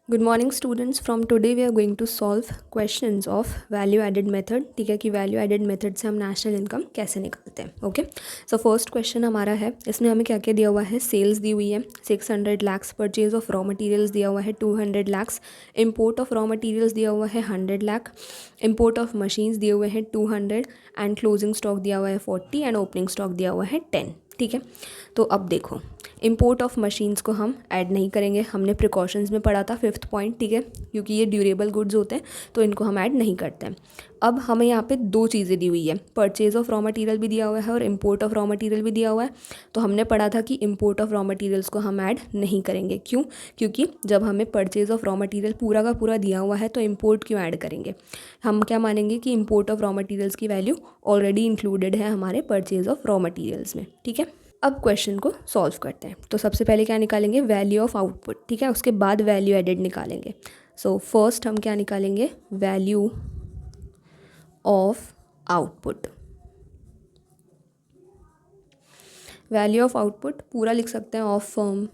Good morning students. From today we are going to solve questions of value added method. ठीक है कि value added method से हम national income कैसे निकालते हैं। ओके, सो फर्स्ट क्वेश्चन हमारा है, इसमें हमें क्या क्या दिया हुआ है। सेल्स दी हुई है 600 lakhs, purchase of raw materials दिया हुआ है 200 lakhs, import of raw materials दिया हुआ है 100 लाख, इम्पोर्ट ऑफ मशीन्स दिए हुए हैं 200 एंड क्लोजिंग स्टॉक दिया हुआ है 40 एंड ओपनिंग स्टॉक दिया हुआ है 10। ठीक है, तो अब देखो इम्पोर्ट ऑफ मशीन्स को हम ऐड नहीं करेंगे, हमने प्रिकॉशंस में पढ़ा था 5th पॉइंट। ठीक है, क्योंकि ये ड्यूरेबल गुड्स होते हैं तो इनको हम ऐड नहीं करते हैं। अब हमें यहाँ पे दो चीज़ें दी हुई है, परचेज ऑफ रॉ मटेरियल भी दिया हुआ है और इम्पोर्ट ऑफ रॉ मटेरियल भी दिया हुआ है। तो हमने पढ़ा था कि इम्पोर्ट ऑफ रॉ मटेरियल्स को हम ऐड नहीं करेंगे। क्यों? क्योंकि जब हमें परचेज ऑफ रॉ मटेरियल पूरा का पूरा दिया हुआ है तो इम्पोर्ट क्यों ऐड करेंगे। हम क्या मानेंगे कि इम्पोर्ट ऑफ रॉ मटेरियल्स की वैल्यू ऑलरेडी इंक्लूडेड है हमारे परचेज ऑफ रॉ मटेरियल्स में। ठीक है, अब क्वेश्चन को सॉल्व करते हैं। तो सबसे पहले क्या निकालेंगे, वैल्यू ऑफ आउटपुट। ठीक है, उसके बाद वैल्यू एडेड निकालेंगे। सो फर्स्ट हम क्या निकालेंगे, value of output. Value of output पूरा लिख सकते हैं, ऑफ फर्म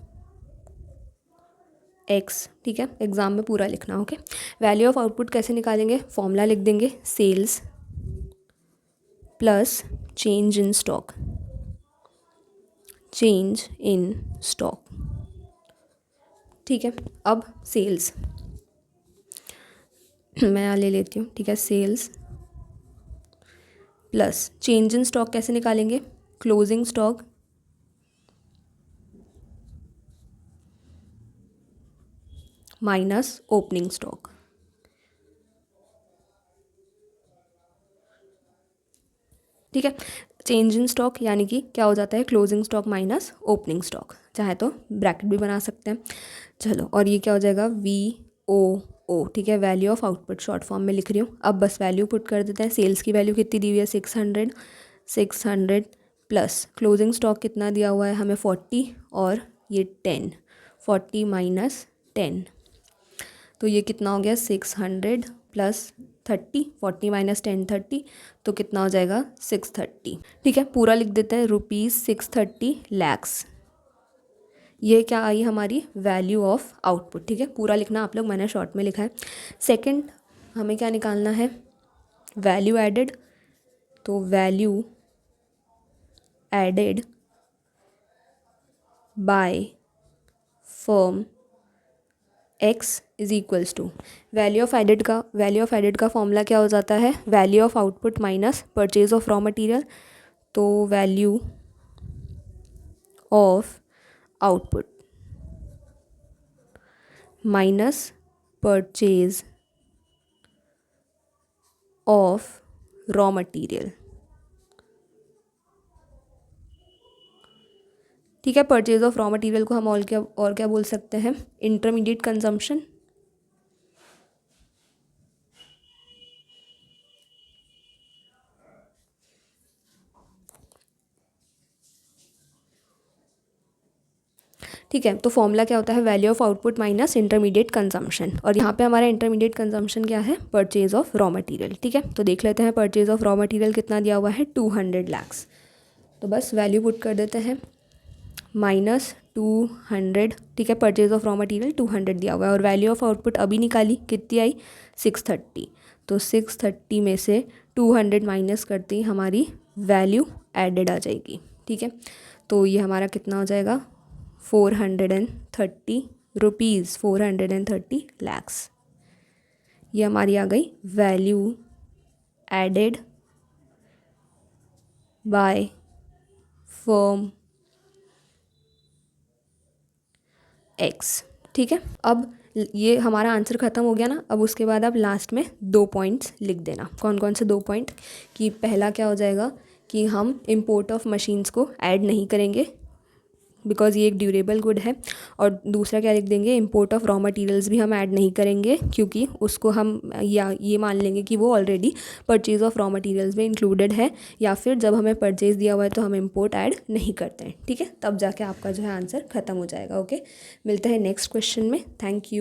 एक्स। ठीक है, एग्जाम में पूरा लिखना। ओके, वैल्यू ऑफ आउटपुट कैसे निकालेंगे, फॉर्मूला लिख देंगे, sales plus change in stock, change in stock. ठीक है, अब सेल्स मैं यहाँ ले लेती हूँ। ठीक है, sales plus change in stock कैसे निकालेंगे, closing stock minus opening stock. ठीक है, चेंज इन स्टॉक यानी कि क्या हो जाता है, closing stock minus opening stock. चाहे तो ब्रैकेट भी बना सकते हैं। चलो, और ये क्या हो जाएगा, VOO। ठीक है, value of output short form में लिख रही हूँ। अब बस वैल्यू पुट कर देते हैं। सेल्स की वैल्यू कितनी दी हुई है, 600 प्लस क्लोजिंग स्टॉक कितना दिया हुआ है हमें 40 और ये 10, 40 माइनस 10, तो ये कितना हो गया 600 प्लस 30, 40 माइनस 10 30, तो कितना हो जाएगा 630। ठीक है, पूरा लिख देते हैं, ₹630 लैक्स। ये क्या आई हमारी वैल्यू ऑफ आउटपुट। ठीक है, पूरा लिखना आप लोग, मैंने शॉर्ट में लिखा है। सेकंड हमें क्या निकालना है, वैल्यू एडेड। तो value added by firm x is equals to value of added का फॉर्मूला क्या हो जाता है, value of output minus purchase of raw material. तो value of output minus purchase of raw material. ठीक है, परचेज ऑफ रॉ मटेरियल को हम और क्या बोल सकते हैं, इंटरमीडिएट कंजम्पशन। ठीक है, तो फॉर्मूला क्या होता है, value of output minus intermediate consumption, और यहाँ पे हमारा इंटरमीडिएट कंजम्पशन क्या है, परचेज ऑफ रॉ मटेरियल। ठीक है, तो देख लेते हैं परचेज ऑफ रॉ मटेरियल कितना दिया हुआ है, 200 लैक्स। तो बस वैल्यू पुट कर देते हैं, माइनस 200। ठीक है, परचेज ऑफ रॉ मटेरियल 200 दिया हुआ है और वैल्यू ऑफ आउटपुट अभी निकाली, कितनी आई 630। तो 630 में से 200 माइनस करते ही हमारी वैल्यू एडेड आ जाएगी। ठीक है, तो ये हमारा कितना हो जाएगा, 430 रुपीज़, 430 लैक्स। ये हमारी आ गई value added by firm X. ठीक है, अब ये हमारा आंसर ख़त्म हो गया ना। अब उसके बाद आप लास्ट में 2 पॉइंट्स लिख देना। कौन कौन से 2 पॉइंट, कि पहला क्या हो जाएगा कि हम इम्पोर्ट ऑफ मशीन्स को ऐड नहीं करेंगे बिकॉज़ ये एक ड्यूरेबल गुड है, और दूसरा क्या लिख देंगे, इम्पोर्ट ऑफ रॉ मटेरियल्स भी हम ऐड नहीं करेंगे क्योंकि उसको हम या ये मान लेंगे कि वो already purchase of raw materials में इंक्लूडेड है, या फिर जब हमें परचेज़ दिया हुआ है तो हम इम्पोर्ट ऐड नहीं करते हैं। ठीक है, तब जाके आपका जो है आंसर ख़त्म हो जाएगा। ओके, मिलते हैं नेक्स्ट क्वेश्चन में। Thank you.